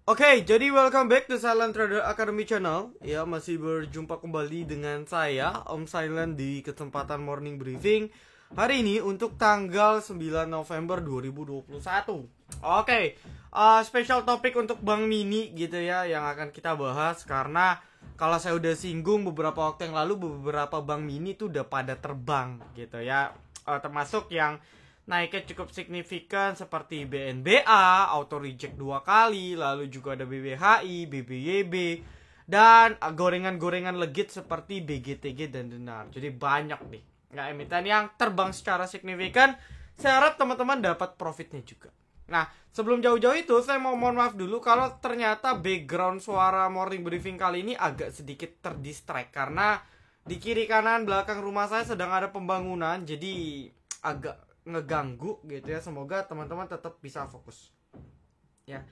Oke, jadi welcome back to Silent Trader Academy Channel. Ya, masih berjumpa kembali dengan saya, Om Silent, di kesempatan morning briefing hari ini untuk tanggal 9 November 2021. Oke, special topik untuk Bank Mini gitu ya, yang akan kita bahas. Karena kalau saya udah singgung beberapa waktu yang lalu, beberapa Bank Mini tuh udah pada terbang gitu ya. Termasuk yang naiknya cukup signifikan seperti BNBA, auto reject 2 kali, lalu juga ada BBHI, BBYB, dan gorengan-gorengan legit seperti BGTG dan Denar. Jadi banyak nih emiten yang terbang secara signifikan. Saya harap teman-teman dapat profitnya juga. Nah, sebelum jauh-jauh itu, saya mau mohon maaf dulu kalau ternyata background suara morning briefing kali ini agak sedikit terdistract. Karena di kiri kanan belakang rumah saya sedang ada pembangunan, jadi agak ngeganggu gitu ya. Semoga teman-teman tetap bisa fokus ya.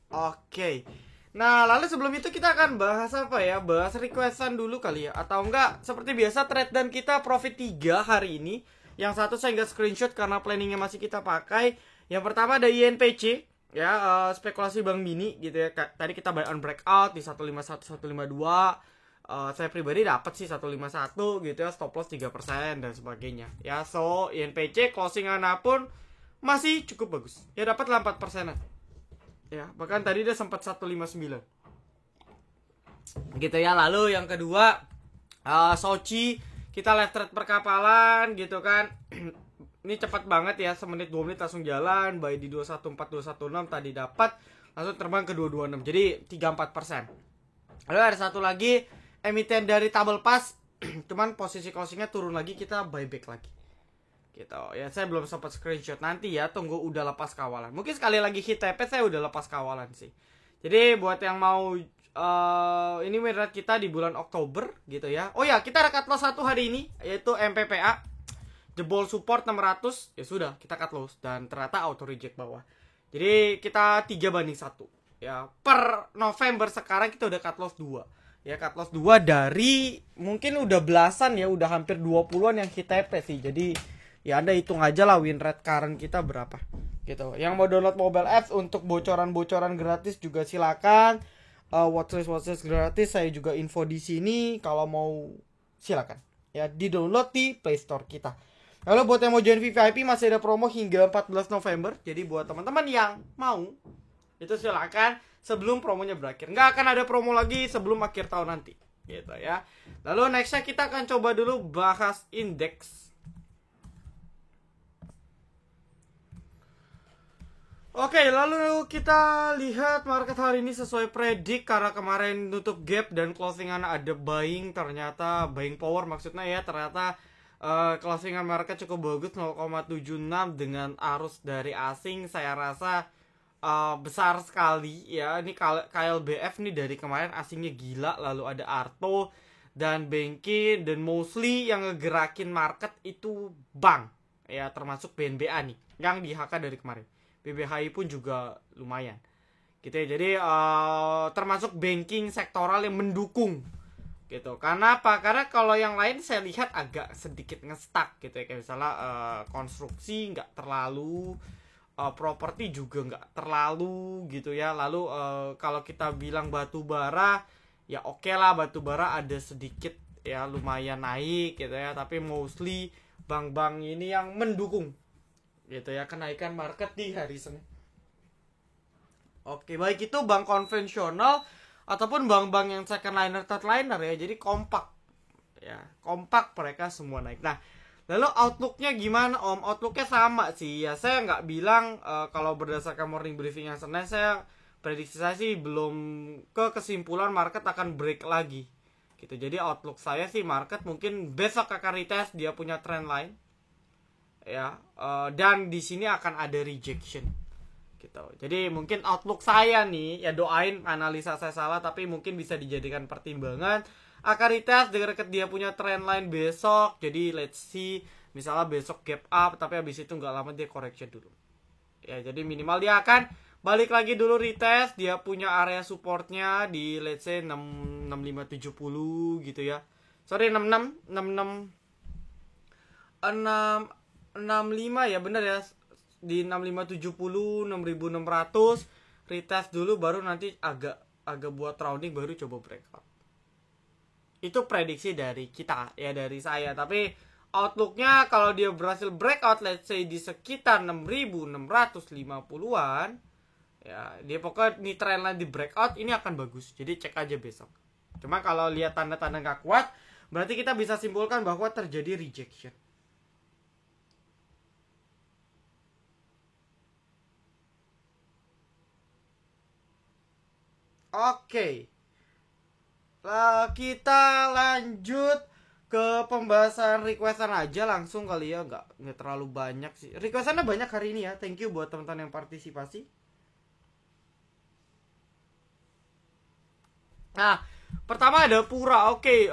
Oke. Nah, lalu sebelum itu kita akan bahas apa ya? Bahas requestan dulu kali ya. Atau enggak, seperti biasa trade dan kita profit 3 hari ini. Yang satu saya nggak screenshot karena planningnya masih kita pakai. Yang pertama ada INPC ya, spekulasi Bank Mini gitu ya. Tadi kita buy on breakout di 151 152. Saya pribadi dapat sih 151 gitu ya, stop loss 3% dan sebagainya. Ya, so INPC closingan pun masih cukup bagus. Ya, dapatlah 4%. Ya, bahkan tadi dia sempat 159. Gitu ya. Lalu yang kedua, Sochi, kita left trade perkapalan gitu kan. Ini cepat banget ya, semenit 2 menit langsung jalan. Buy di 214 216 tadi dapat, langsung terbang ke 226. Jadi 34%. Lalu ada satu lagi emiten dari tabel pas, cuman posisi closingnya turun lagi, kita buyback lagi gitu ya. Saya belum sempat screenshot, nanti ya tunggu udah lepas kawalan. Mungkin sekali lagi hit TP saya udah lepas kawalan sih. Jadi buat yang mau ini merit kita di bulan Oktober gitu ya. Oh ya, kita ada cut loss satu hari ini, yaitu MPPA jebol support 600. Ya sudah, kita cut loss dan ternyata auto reject bawah. Jadi kita 3-1 ya. Per November sekarang kita udah cut loss 2 ya. Cut loss 2 dari mungkin udah belasan ya, udah hampir 20-an yang hit TP sih. Jadi ya Anda hitung aja lah win rate current kita berapa gitu. Yang mau download mobile apps untuk bocoran-bocoran gratis juga silakan. Watchlist gratis saya juga info di sini. Kalau mau silakan ya, di download di Play Store kita. Lalu buat yang mau join VVIP masih ada promo hingga 14 November. Jadi buat teman-teman yang mau itu silakan sebelum promonya berakhir. Nggak akan ada promo lagi sebelum akhir tahun nanti gitu ya. Lalu nextnya kita akan coba dulu bahas indeks. Oke, lalu kita lihat market hari ini sesuai predik. Karena kemarin tutup gap dan closingan ada buying, ternyata buying power maksudnya ya, ternyata closingan market cukup bagus 0,76 dengan arus dari asing. Saya rasa besar sekali ya. Ini KLBF nih dari kemarin asingnya gila. Lalu ada Arto dan Benki, dan mostly yang ngegerakin market itu bank ya, termasuk BNBA nih yang di HK dari kemarin. BBHI pun juga lumayan gitu ya. Jadi termasuk banking sektoral yang mendukung gitu. Karena apa? Karena kalau yang lain saya lihat agak sedikit ngestak gitu ya. Kayak misalnya konstruksi nggak terlalu, properti juga nggak terlalu gitu ya. Lalu kalau kita bilang batu bara, ya oke lah, batu bara ada sedikit ya lumayan naik gitu ya. Tapi mostly bank-bank ini yang mendukung gitu ya kenaikan market di hari Senin. Oke, baik itu bank konvensional ataupun bank-bank yang second liner, third liner ya. Jadi kompak ya, kompak mereka semua naik. Nah, lalu outlooknya gimana Om? Outlooknya sama sih ya. Saya nggak bilang kalau berdasarkan morning briefing yang Senin, saya prediksi saya sih belum ke kesimpulan market akan break lagi gitu. Jadi outlook saya sih market mungkin besok akan retest dia punya trend line ya, dan di sini akan ada rejection gitu. Jadi mungkin outlook saya nih ya, doain analisa saya salah, tapi mungkin bisa dijadikan pertimbangan. Akan retest dekat dia punya trend line besok. Jadi let's see, misalnya besok gap up tapi habis itu nggak lama dia correction dulu ya. Jadi minimal dia akan balik lagi dulu retest, dia punya area supportnya di let's say 6570 gitu ya. Sorry 66 65 ya, bener ya, di 6570 6600 retest dulu, baru nanti agak buat rounding, baru coba breakout. Itu prediksi dari kita ya, dari saya. Tapi outlooknya kalau dia berhasil breakout let's say di sekitar 6650-an ya, dia pokoknya ini trendline di breakout ini akan bagus, jadi cek aja besok. Cuma kalau lihat tanda-tanda nggak kuat, berarti kita bisa simpulkan bahwa terjadi rejection. Oke. Kita lanjut ke pembahasan requestan aja langsung kali ya, nggak terlalu banyak sih. Requestannya banyak hari ini ya. Thank you buat teman-teman yang partisipasi. Nah, pertama ada Pura. Oke,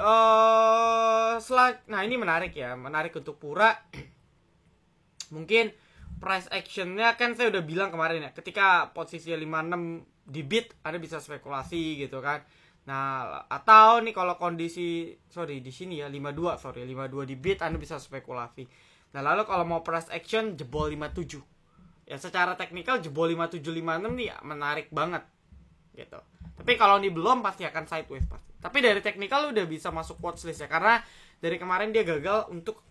nah ini menarik ya, menarik untuk Pura. Mungkin price actionnya kan saya udah bilang kemarin ya, ketika posisi 56 di bid Anda bisa spekulasi gitu kan. Nah, atau nih kalau kondisi di sini ya 52 di bid Anda bisa spekulasi. Nah, lalu kalau mau price action jebol 57. Ya secara teknikal jebol 57 56 nih ya, menarik banget gitu. Tapi kalau ini belum pasti akan sideways pasti. Tapi dari teknikal udah bisa masuk watchlist ya, karena dari kemarin dia gagal untuk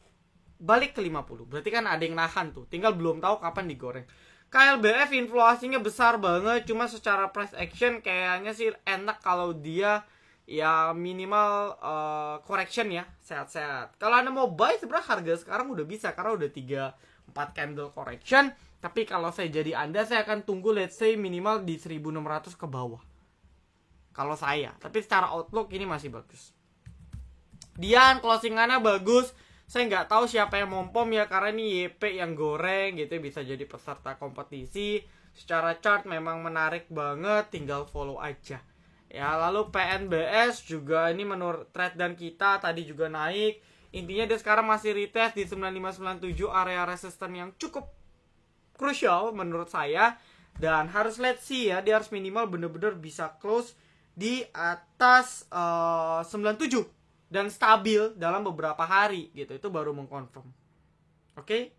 balik ke 50. Berarti kan ada yang nahan tuh. Tinggal belum tahu kapan digoreng. KLBF inflasinya besar banget, cuma secara price action kayaknya sih enak kalau dia ya minimal correction ya, sehat-sehat. Kalau Anda mau buy sebenarnya harga sekarang udah bisa karena udah 3-4 candle correction. Tapi kalau saya jadi Anda, saya akan tunggu let's say minimal di 1600 ke bawah. Kalau saya, tapi secara outlook ini masih bagus. Dian closingannya bagus. Saya nggak tahu siapa yang mompom ya, karena ini YP yang goreng gitu, bisa jadi peserta kompetisi. Secara chart memang menarik banget, tinggal follow aja. Ya, lalu PNBS juga ini menurut trade dan kita tadi juga naik. Intinya dia sekarang masih retest di 9597, area resisten yang cukup krusial menurut saya. Dan harus let's see ya, dia harus minimal bener-bener bisa close di atas 97 dan stabil dalam beberapa hari gitu, itu baru mengkonfirm. Oke?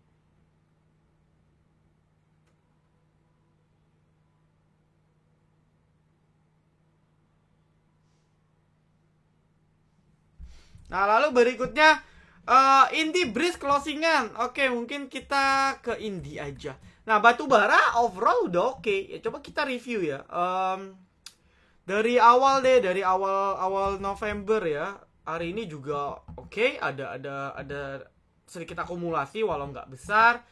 Nah, lalu berikutnya Indi Breeze closingan. Oke, mungkin kita ke Indi aja. Nah, batubara overall udah oke. Ya, coba kita review ya. Dari awal November ya. Hari ini juga oke, ada sedikit akumulasi walau nggak besar.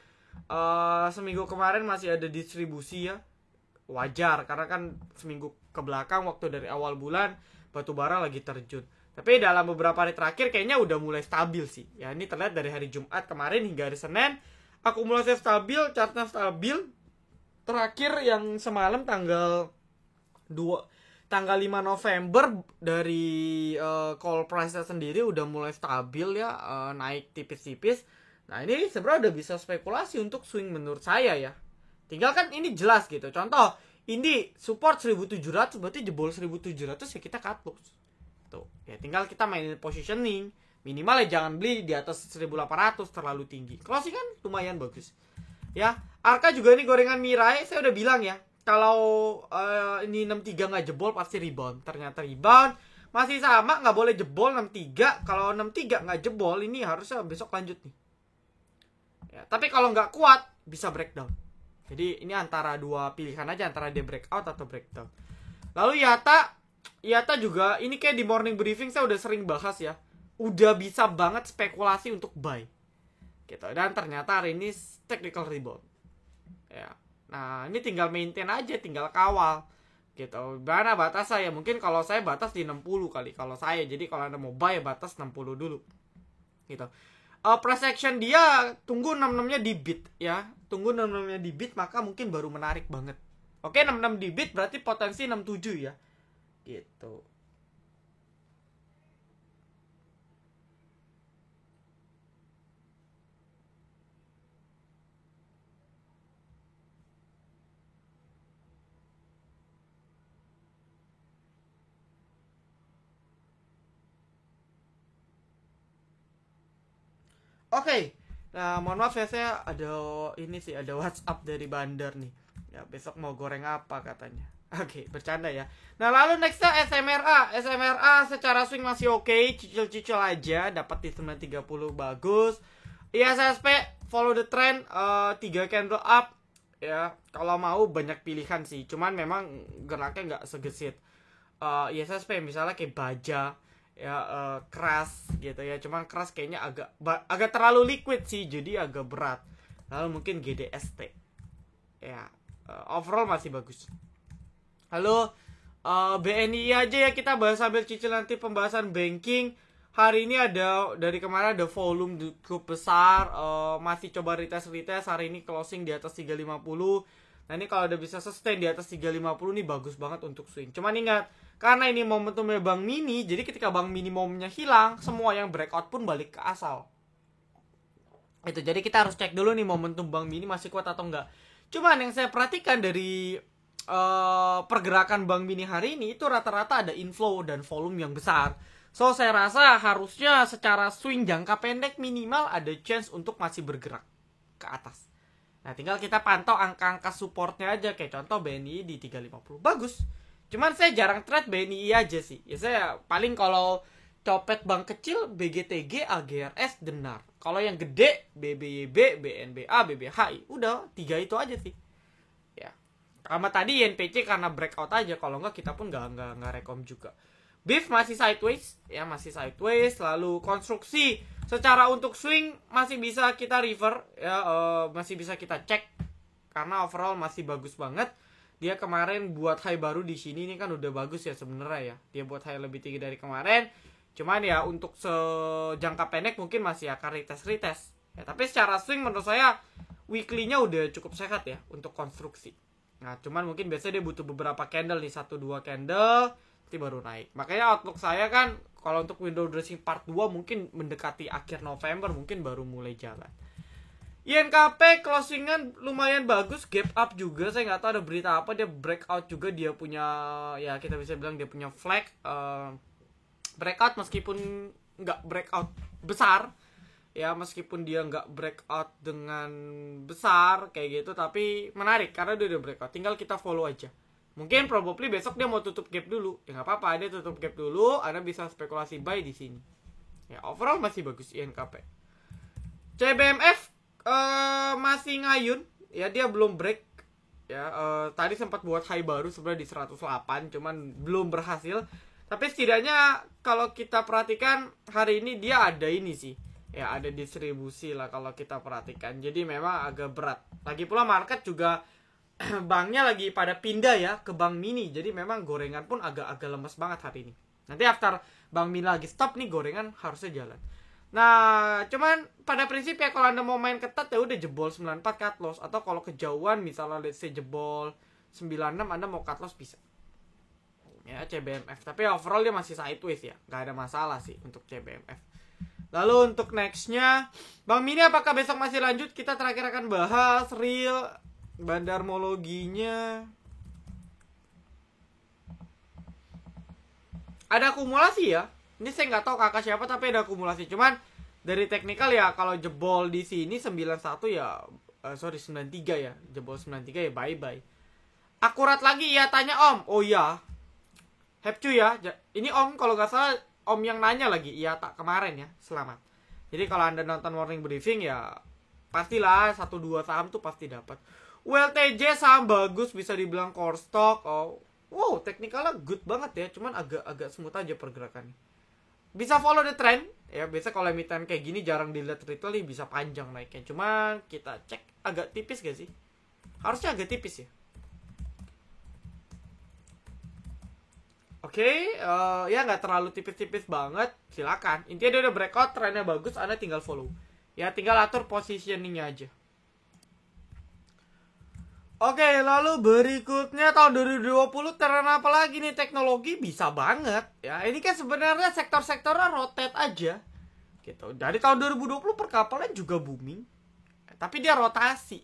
Seminggu kemarin masih ada distribusi ya, wajar karena kan seminggu ke belakang waktu dari awal bulan batubara lagi terjun. Tapi dalam beberapa hari terakhir kayaknya udah mulai stabil sih. Ya ini terlihat dari hari Jumat kemarin hingga hari Senin, akumulasi stabil, chartnya stabil. Terakhir yang semalam tanggal 5 November dari call price sendiri udah mulai stabil ya, naik tipis-tipis. Nah ini sebenarnya udah bisa spekulasi untuk swing menurut saya ya. Tinggal kan ini jelas gitu. Contoh, ini support 1700, berarti jebol 1700 ya kita cut loss. Tuh, ya tinggal kita mainin positioning. Minimal ya jangan beli di atas 1800 terlalu tinggi. Closing kan lumayan bagus. Ya, Arka juga ini gorengan Mirai, saya udah bilang ya. Kalau ini 63 nggak jebol pasti rebound. Ternyata rebound. Masih sama, nggak boleh jebol 63. Kalau 63 nggak jebol, ini harusnya besok lanjut nih. Ya, tapi kalau nggak kuat, bisa breakdown. Jadi ini antara dua pilihan aja, antara dia breakout atau breakdown. Lalu Yata juga, ini kayak di morning briefing saya udah sering bahas ya. Udah bisa banget spekulasi untuk buy. Gitu. Dan ternyata hari ini technical rebound. Ya. Nah, ini tinggal maintain aja, tinggal kawal. Gitu. Mana batas saya? Mungkin kalau saya batas di 60 kali kalau saya. Jadi kalau Anda mau buy batas 60 dulu. Gitu. Price action dia tunggu 66-nya di bid ya. Tunggu 66-nya di bid maka mungkin baru menarik banget. Oke, 66 di bid berarti potensi 67 ya. Gitu. Oke. Nah, mohon maaf ya, saya ada WhatsApp dari bandar nih. Ya, besok mau goreng apa katanya. Oke, bercanda ya. Nah, lalu nextnya SMRA. SMRA secara swing masih oke, cicil-cicil aja, dapat di 930 bagus. ISSP follow the trend, 3 candle up. Ya, kalau mau banyak pilihan sih. Cuman memang geraknya nggak segesit ISSP misalnya kayak baja ya, keras gitu ya, cuman keras kayaknya agak terlalu liquid sih, jadi agak berat. Lalu mungkin GDST ya, overall masih bagus. Lalu BNI aja ya, kita bahas sambil cicil nanti pembahasan banking. Hari ini ada, dari kemarin ada volume cukup besar, masih coba retest. Hari ini closing di atas 350. Nah ini kalau udah bisa sustain di atas 350 nih bagus banget untuk swing. Cuman ingat, karena ini momentumnya Bank Mini, jadi ketika Bank Mini momentumnya hilang, semua yang breakout pun balik ke asal. Itu, jadi kita harus cek dulu nih momentum Bank Mini masih kuat atau enggak. Cuman yang saya perhatikan dari pergerakan Bank Mini hari ini, itu rata-rata ada inflow dan volume yang besar. So saya rasa harusnya secara swing jangka pendek minimal ada chance untuk masih bergerak ke atas. Nah tinggal kita pantau angka-angka supportnya aja, kayak contoh BNI di 350 bagus. Cuman saya jarang trade BNI aja sih. Ya saya paling kalau copet bank kecil BGTG, AGRS, Denar. Kalau yang gede BBYB, BNBA, BBHI. Udah 3 itu aja sih. Ya. Sama tadi INPC karena breakout aja, kalau enggak kita pun enggak rekom juga. BIF masih sideways, ya masih sideways. Lalu konstruksi secara untuk swing masih bisa kita refer, ya masih bisa kita cek karena overall masih bagus banget. Dia kemarin buat high baru di sini, ini kan udah bagus ya sebenarnya ya. Dia buat high lebih tinggi dari kemarin. Cuman ya untuk sejangka pendek mungkin masih akan retest. Ya, tapi secara swing menurut saya weekly-nya udah cukup sehat ya untuk konstruksi. Nah, cuman mungkin biasanya dia butuh beberapa candle nih, 1-2 candle nanti baru naik. Makanya outlook saya kan kalau untuk window dressing part 2 mungkin mendekati akhir November mungkin baru mulai jalan. INKP closingan lumayan bagus, gap up juga. Saya nggak tahu ada berita apa, dia breakout juga, dia punya, ya kita bisa bilang dia punya flag breakout meskipun nggak breakout besar. Ya meskipun dia nggak breakout dengan besar kayak gitu, tapi menarik karena dia udah breakout. Tinggal kita follow aja. Mungkin probably besok dia mau tutup gap dulu. Ya nggak apa-apa, dia tutup gap dulu, Anda bisa spekulasi buy di sini. Ya overall masih bagus INKP. CBMF masih ngayun, ya dia belum break. Ya tadi sempat buat high baru sebenarnya di 108, cuman belum berhasil. Tapi setidaknya kalau kita perhatikan hari ini dia ada ini sih. Ya ada distribusi lah kalau kita perhatikan. Jadi memang agak berat. Lagi pula market juga banknya lagi pada pindah ya ke Bank Mini. Jadi memang gorengan pun agak lemes banget hari ini. Nanti after Bank Mini lagi stop nih, gorengan harusnya jalan. Nah, cuman pada prinsipnya kalau Anda mau main ketat ya udah jebol 94 cut loss, atau kalau kejauhan misalnya let's say jebol 96 Anda mau cut loss bisa. Ya CBMF, tapi overall dia masih sideways ya, nggak ada masalah sih untuk CBMF. Lalu untuk nextnya Bank Mini apakah besok masih lanjut? Kita terakhir akan bahas real bandarmologinya. Ada akumulasi ya. Ini saya nggak tahu kakak siapa, tapi ada akumulasi. Cuman dari teknikal ya kalau jebol di sini 91 ya 93 ya. Jebol 93 ya bye-bye. Akurat lagi ya, tanya Om. Oh iya. Hepcu ya. Ini Om kalau nggak salah Om yang nanya lagi. Iya tak kemarin ya. Selamat. Jadi kalau Anda nonton morning briefing ya pastilah 1-2 saham tuh pasti dapat. ULTJ saham bagus, bisa dibilang core stock. Oh, wow, teknikalnya good banget ya. Cuman agak smooth aja pergerakannya. Bisa follow the trend. Ya biasa kalau emiten kayak gini jarang dilihat retail nih, bisa panjang naiknya. Cuman kita cek agak tipis gak sih? Harusnya agak tipis ya. Oke, ya nggak terlalu tipis-tipis banget. Silakan. Intinya dia udah breakout, trennya bagus, Anda tinggal follow. Ya tinggal atur positioningnya aja. Oke, lalu berikutnya tahun 2020 tren apa lagi nih? Teknologi bisa banget. Ya, ini kan sebenarnya sektor-sektornya rotate aja. Gitu. Dari tahun 2020 perkapalan juga booming. Tapi dia rotasi.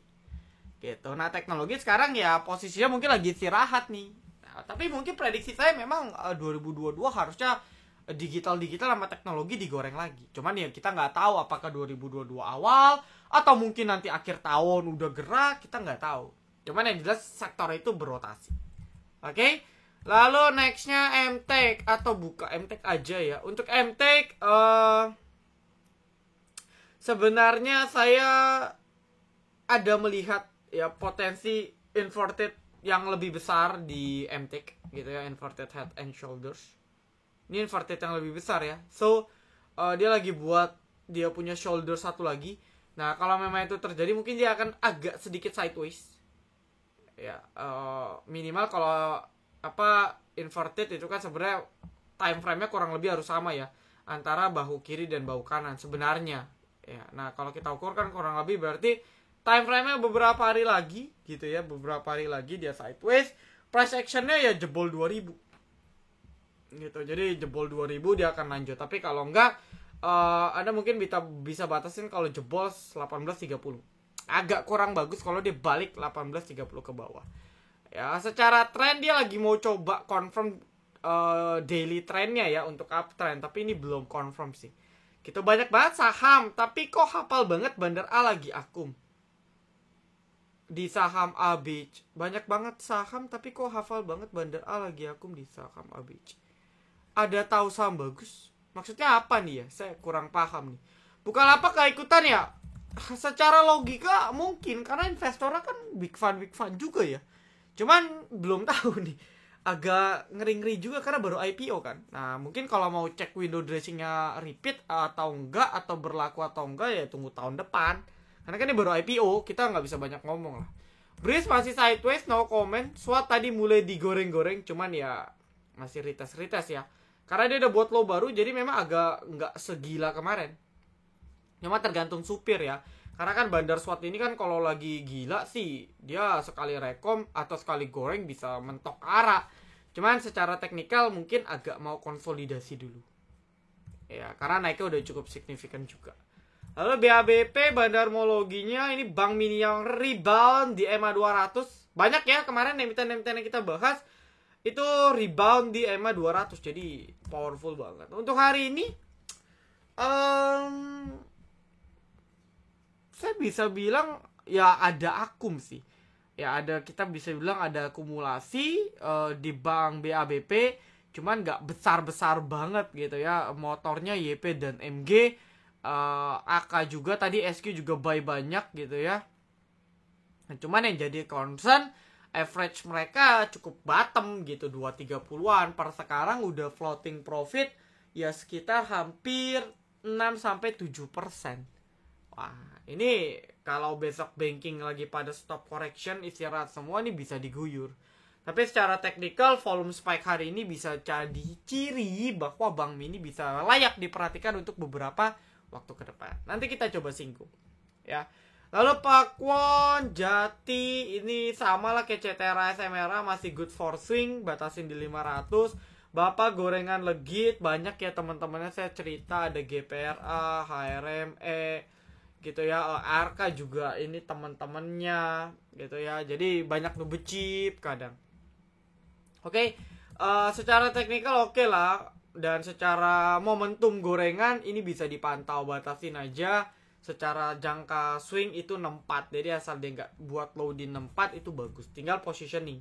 Gitu. Nah, teknologi sekarang ya posisinya mungkin lagi istirahat nih. Nah, tapi mungkin prediksi saya memang 2022 harusnya digital sama teknologi digoreng lagi. Cuman ya kita nggak tahu apakah 2022 awal atau mungkin nanti akhir tahun udah gerak, kita nggak tahu. Cuman yang jelas sektor itu berotasi. Oke? Lalu nextnya MTech atau buka MTech aja ya. Untuk MTech sebenarnya saya ada melihat ya potensi inverted yang lebih besar di MTech gitu ya, inverted head and shoulders. Ini inverted yang lebih besar ya. So dia lagi buat dia punya shoulder satu lagi. Nah kalau memang itu terjadi mungkin dia akan agak sedikit sideways. Ya minimal kalau inverted itu kan sebenarnya time frame-nya kurang lebih harus sama ya antara bahu kiri dan bahu kanan sebenarnya. Ya, nah kalau kita ukur kan kurang lebih berarti time frame-nya beberapa hari lagi gitu ya, beberapa hari lagi dia sideways. Price action-nya ya jebol 2000. Gitu. Jadi jebol 2000 dia akan lanjut. Tapi kalau enggak Anda mungkin bisa batasin kalau jebol 1830. Agak kurang bagus kalau dia balik 1830 ke bawah. Ya, secara tren dia lagi mau coba confirm daily trendnya ya untuk uptrend, tapi ini belum confirm sih. Gitu banyak banget saham, tapi kok hafal banget Bandar A lagi akum. Di saham ABC banyak banget saham, tapi kok hafal banget Bandar A lagi akum di saham ABC. Ada tahu saham bagus? Maksudnya apa nih ya? Saya kurang paham nih. Bukalapak keikutan ya? Secara logika mungkin, karena investornya kan big fund juga ya. Cuman belum tahu nih. Agak ngeri-ngeri juga karena baru IPO kan. Nah mungkin kalau mau cek window dressingnya repeat atau enggak, atau berlaku atau enggak ya tunggu tahun depan. Karena kan ini baru IPO, kita nggak bisa banyak ngomong lah. Breeze masih sideways, no comment. SWOT tadi mulai digoreng-goreng, cuman ya masih retest ya. Karena dia udah buat low baru, jadi memang agak nggak segila kemarin. Cuma tergantung supir ya. Karena kan Bandar SWOT ini kan kalau lagi gila sih, dia sekali rekom atau sekali goreng bisa mentok arah. Cuman secara teknikal mungkin agak mau konsolidasi dulu. Ya, karena naiknya udah cukup signifikan juga. Lalu BABP bandarmologinya ini Bank Mini yang rebound di EMA 200. Banyak ya kemarin emiten-emiten yang kita bahas itu rebound di EMA 200. Jadi powerful banget. Untuk hari ini saya bisa bilang ya ada akum sih. Ya ada, kita bisa bilang ada akumulasi di bank BABP, cuman nggak besar-besar banget gitu ya. Motornya YP dan MG, AK juga tadi, SQ juga buy banyak gitu ya. Nah, cuman yang jadi concern average mereka cukup bottom gitu, 230-an. Per sekarang udah floating profit ya sekitar hampir 6-7%. Wah, ini kalau besok banking lagi pada stop correction, istirahat semua, ini bisa diguyur. Tapi secara teknikal volume spike hari ini bisa jadi ciri bahwa Bank Mini bisa layak diperhatikan untuk beberapa waktu ke depan. Nanti kita coba singgung ya. Lalu Pakwon, Jati ini sama lah kayak CTRA, SMRA, masih good for swing, batasin di 500. Bapak gorengan legit, banyak ya teman-temannya saya cerita, ada GPRA, HRME gitu ya, RK juga ini teman-temannya gitu ya. Jadi banyak nubecip kadang. Oke, secara teknikal oke lah, dan secara momentum gorengan ini bisa dipantau, batasin aja. Secara jangka swing itu 64, jadi asal dia nggak buat low di 64 itu bagus, tinggal positioning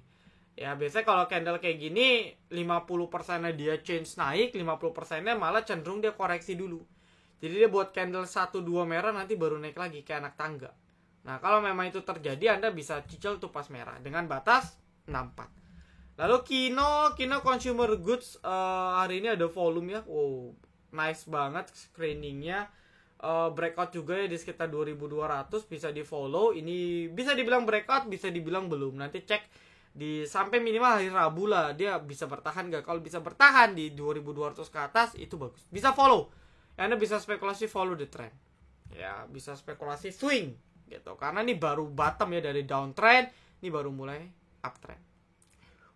ya. Biasanya kalau candle kayak gini 50%-nya dia change naik, 50%-nya malah cenderung dia koreksi dulu. Jadi dia buat candle 1-2 merah, nanti baru naik lagi kayak anak tangga. Nah kalau memang itu terjadi, Anda bisa cicil tuh pas merah dengan batas 64. Lalu Kino consumer goods hari ini ada volume ya. Wow, nice banget screeningnya. Breakout juga ya di sekitar 2200, bisa di follow. Ini bisa dibilang breakout, bisa dibilang belum. Nanti cek di sampai minimal hari Rabu lah, dia bisa bertahan gak. Kalau bisa bertahan di 2200 ke atas itu bagus, bisa follow. Anda bisa spekulasi follow the trend ya, bisa spekulasi swing gitu, karena ini baru bottom ya dari downtrend, ini baru mulai uptrend.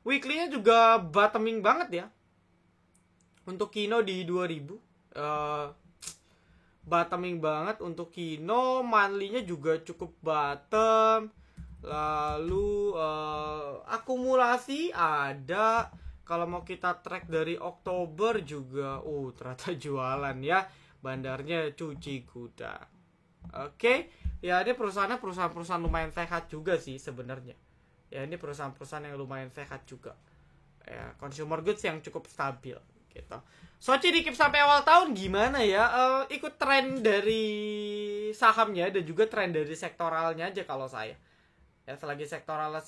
Weekly-nya juga bottoming banget ya. Untuk Kino di 2000 bottoming banget untuk Kino. Monthly-nya juga cukup bottom. Lalu akumulasi ada, Kalau mau kita track dari Oktober juga, ternyata jualan ya. Bandarnya cuci gudang. Oke, ya ini perusahaan lumayan sehat juga sih sebenarnya. Ya ini perusahaan-perusahaan yang lumayan sehat juga. Ya, consumer goods yang cukup stabil gitu. Soci dikip sampai awal tahun gimana ya? Ikut tren dari sahamnya dan juga tren dari sektoralnya aja kalau saya. Ya selagi sektoralnya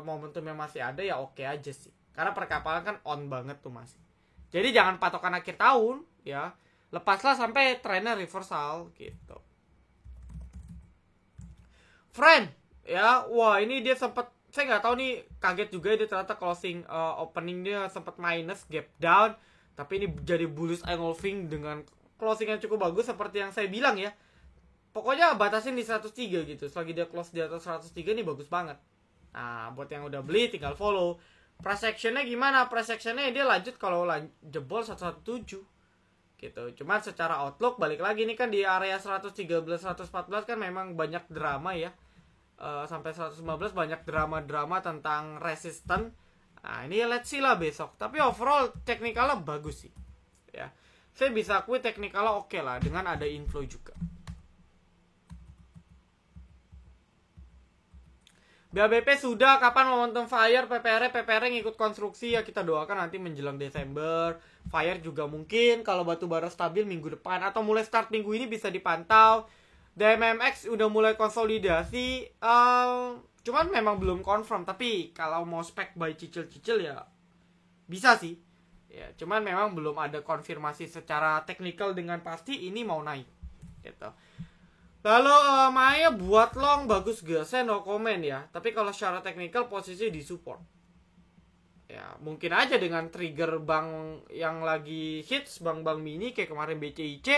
momentumnya masih ada ya oke aja sih. Karena perkapalan kan on banget tuh masih. Jadi jangan patokan akhir tahun ya. Lepaslah sampai trennya reversal gitu. Friend, ya, wah ini dia sempat, saya nggak tahu nih, kaget juga dia ternyata closing opening dia sempat minus gap down, tapi ini jadi bullish engulfing dengan closing yang cukup bagus seperti yang saya bilang ya. Pokoknya batasin di 103 gitu. Selagi dia close di atas 103 ini bagus banget. Nah, buat yang udah beli tinggal follow. Price actionnya gimana? Price actionnya dia lanjut kalau jebol 117 gitu. Cuman secara outlook balik lagi nih kan di area 113 114 kan memang banyak drama ya. Sampai 115 banyak drama-drama tentang resisten. Nah, ini let's see lah besok. Tapi overall teknikalnya bagus sih. Ya. Saya bisa akui teknikalnya oke lah dengan ada inflow juga. BABP sudah, kapan momentum Fire, PPR ngikut konstruksi ya, kita doakan nanti menjelang Desember. Fire juga mungkin kalau batu bara stabil minggu depan atau mulai start minggu ini bisa dipantau. DMMX udah mulai konsolidasi, cuman memang belum confirm, tapi kalau mau spek by cicil-cicil ya bisa sih. Ya, cuman memang belum ada konfirmasi secara teknikal dengan pasti ini mau naik gitu. Lalu Maya buat long bagus gak? Saya no comment ya. Tapi kalau secara teknikal posisi di support. Ya mungkin aja dengan trigger bank yang lagi hits, bank-bank mini kayak kemarin BCIC,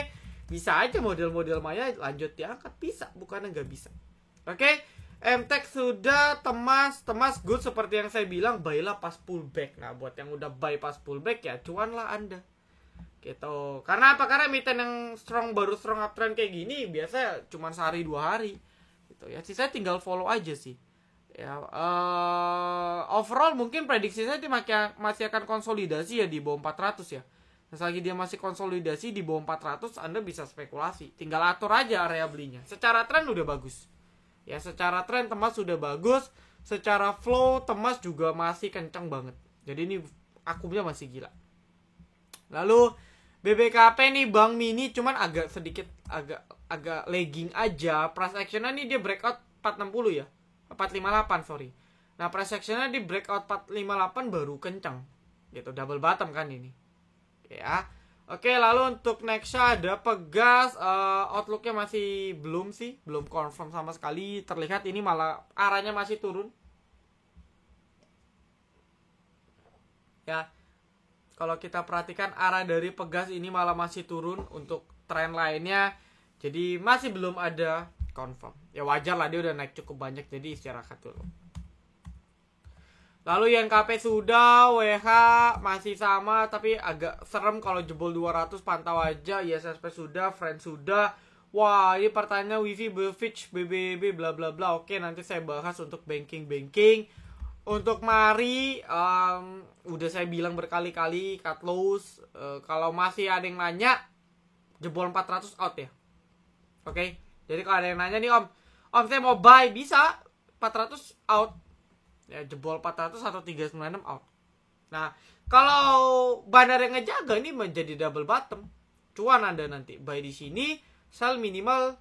bisa aja model-model Maya lanjut diangkat, bisa, bukannya nggak bisa. Oke, MTech sudah, Temas good seperti yang saya bilang, buy lah pas pullback. Nah buat yang udah buy pas pullback ya cuan lah Anda. Gitu. Karena apa? Karena emiten yang baru strong uptrend kayak gini biasa cuma sehari 2 hari. Gitu ya. Sih saya tinggal follow aja sih. Ya, overall mungkin prediksi saya masih akan konsolidasi ya di bawah 400 ya. Nah, selagi dia masih konsolidasi di bawah 400 Anda bisa spekulasi. Tinggal atur aja area belinya. Secara tren udah bagus. Ya, secara tren Temas sudah bagus, secara flow Temas juga masih kencang banget. Jadi ini akumnya masih gila. Lalu BBKP nih Bank Mini cuman agak lagging aja. Price actionnya nih dia breakout 460 ya. 458 sorry. Nah price actionnya di breakout 458 baru kencang. Gitu double bottom kan ini. Ya. Oke, lalu untuk Nexa ada Pegas, outlooknya masih belum confirm sama sekali. Terlihat ini malah arahnya masih turun. Ya. Kalau kita perhatikan arah dari Pegas ini malah masih turun untuk tren lainnya. Jadi masih belum ada confirm. Ya wajar lah dia udah naik cukup banyak jadi istirahat dulu. Lalu yang KP sudah, WH masih sama tapi agak serem kalau jebol 200 pantau aja. ISSP sudah, Friend sudah. Wah, ini pertanyaan Wifi, Fitch, BBB bla bla bla. Oke, nanti saya bahas untuk banking. Untuk Mari, udah saya bilang berkali-kali cut loss. Kalau masih ada yang nanya, jebol 400 out ya. Oke, jadi kalau ada yang nanya nih Om saya mau buy, bisa 400 out. Ya jebol 400 atau 396 out. Nah, kalau bandar yang ngejaga ini menjadi double bottom. Cuan Anda nanti buy di sini, sell minimal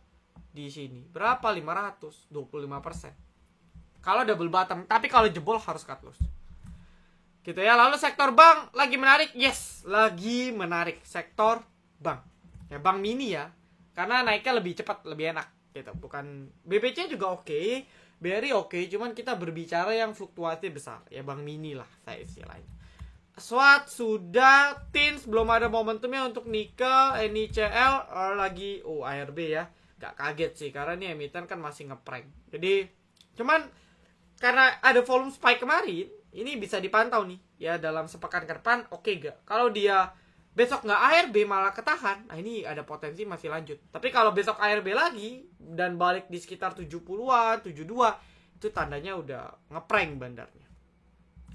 di sini. Berapa? 500, 25%. Kalau double bottom, tapi kalau jebol harus cut loss. Gitu ya. Lalu sektor bank lagi menarik. Yes, lagi menarik sektor bank. Ya bank mini ya. Karena naiknya lebih cepat, lebih enak gitu. Bukan BPC juga oke, BRI oke, cuman kita berbicara yang fluktuasi besar. Ya bank mini lah saya istilahnya. SWAT sudah, TINS belum ada momentumnya untuk nikel, NICL lagi ARB ya. Gak kaget sih karena ini emiten kan masih ngeprank. Jadi cuman karena ada volume spike kemarin, ini bisa dipantau nih ya dalam sepekan ke depan oke gak? Kalau dia besok nggak ARB malah ketahan, nah ini ada potensi masih lanjut. Tapi kalau besok ARB lagi dan balik di sekitar 70-an, 72, itu tandanya udah ngeprank bandarnya.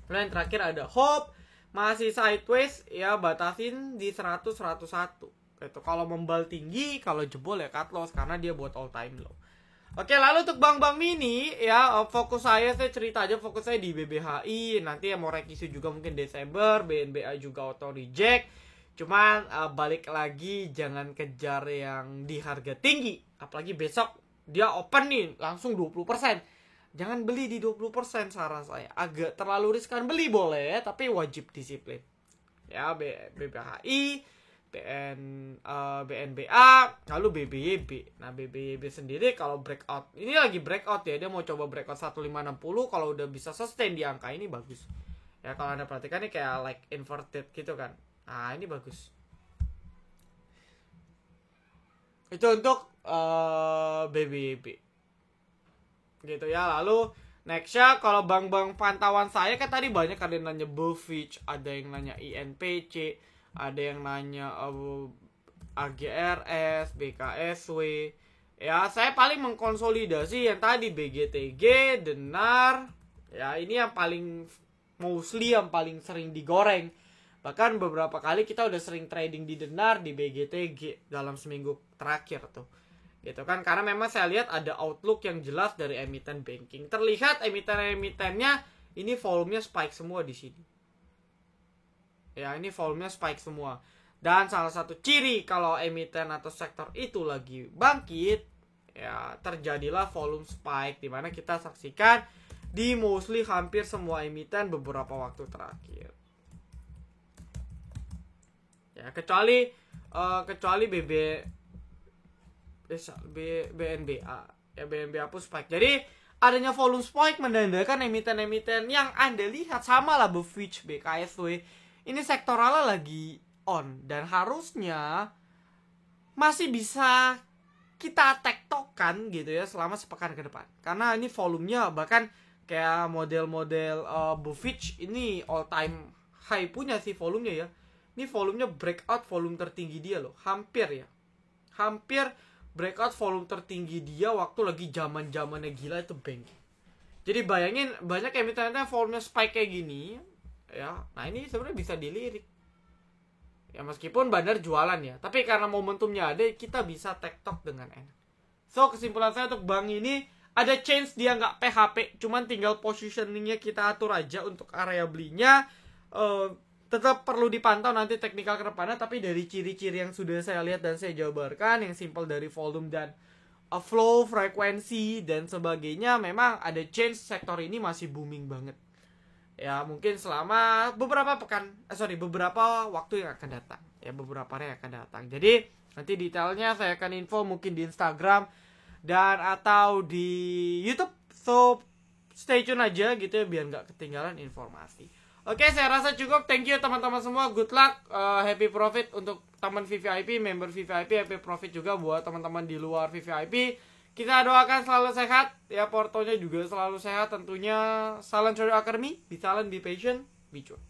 Lalu yang terakhir ada Hope, masih sideways ya batasin di 100 101 gitu. Kalau membal tinggi, kalau jebol ya cut loss karena dia buat all time low. Oke, lalu untuk bank-bank mini ya fokus saya cerita aja, fokus saya di BBHI, nanti yang mau revisi juga mungkin Desember, BNBA juga auto reject. Cuman balik lagi jangan kejar yang di harga tinggi, apalagi besok dia open nih langsung 20%. Jangan beli di 20% saran saya. Agak terlalu riskan, beli boleh tapi wajib disiplin. Ya BBHI, BNBA, lalu BBYB. Nah, BBYB sendiri kalau breakout, ini lagi breakout ya, dia mau coba breakout 1560, kalau udah bisa sustain di angka ini bagus. Ya, kalau Anda perhatikan ini kayak like inverted gitu kan. Nah, ini bagus. Itu untuk BBYB. Gitu ya. Lalu nextnya kalau bank-bank pantauan saya kan tadi banyak ada yang nanya Bullfitch, ada yang nanya INPC, ada yang nanya AGRS, BKSW. Ya, saya paling mengkonsolidasi yang tadi BGTG, Denar. Ya, ini yang paling mostly yang paling sering digoreng. Bahkan beberapa kali kita udah sering trading di Denar, di BGTG dalam seminggu terakhir tuh. Gitu kan, karena memang saya lihat ada outlook yang jelas dari emiten banking. Terlihat emiten-emitennya ini volumenya spike semua di sini. Ya, ini volumenya spike semua. Dan salah satu ciri kalau emiten atau sektor itu lagi bangkit, ya terjadilah volume spike, dimana kita saksikan di mostly hampir semua emiten beberapa waktu terakhir. Ya, kecuali BNBA. Ya, BNBA pun spike. Jadi adanya volume spike menandakan emiten-emiten yang Anda lihat sama lah Bullfitch, BKSW. Ini sektoralnya lagi on dan harusnya masih bisa kita tektokan gitu ya selama sepekan ke depan. Karena ini volumenya bahkan kayak model-model Bullfitch ini all time high punya sih volumenya ya. Ini volumenya breakout volume tertinggi dia loh, hampir ya. Hampir breakout volume tertinggi dia waktu lagi zaman-zamannya gila itu banking. Jadi bayangin banyak emiten-emiten volumenya spike kayak gini. Ya, nah ini sebenarnya bisa dilirik. Ya meskipun bandar jualan ya, tapi karena momentumnya ada, kita bisa tektok dengan enak. So kesimpulan saya untuk bank ini ada chance dia nggak PHP, cuman tinggal positioningnya kita atur aja untuk area belinya. Tetap perlu dipantau nanti teknikal ke depannya, tapi dari ciri-ciri yang sudah saya lihat dan saya jabarkan, yang simple dari volume dan flow, frekuensi dan sebagainya, memang ada chance sektor ini masih booming banget. Ya mungkin selama beberapa waktu yang akan datang. Ya beberapa hari yang akan datang. Jadi nanti detailnya saya akan info mungkin di Instagram dan atau di YouTube. So stay tune aja gitu ya biar nggak ketinggalan informasi. Oke, saya rasa cukup. Thank you teman-teman semua. Good luck, happy profit untuk teman VVIP, member VVIP, happy profit juga buat teman-teman di luar VVIP. Kita doakan selalu sehat, ya portonya juga selalu sehat tentunya. Salam Trader Academy, be silent, be patient, be true.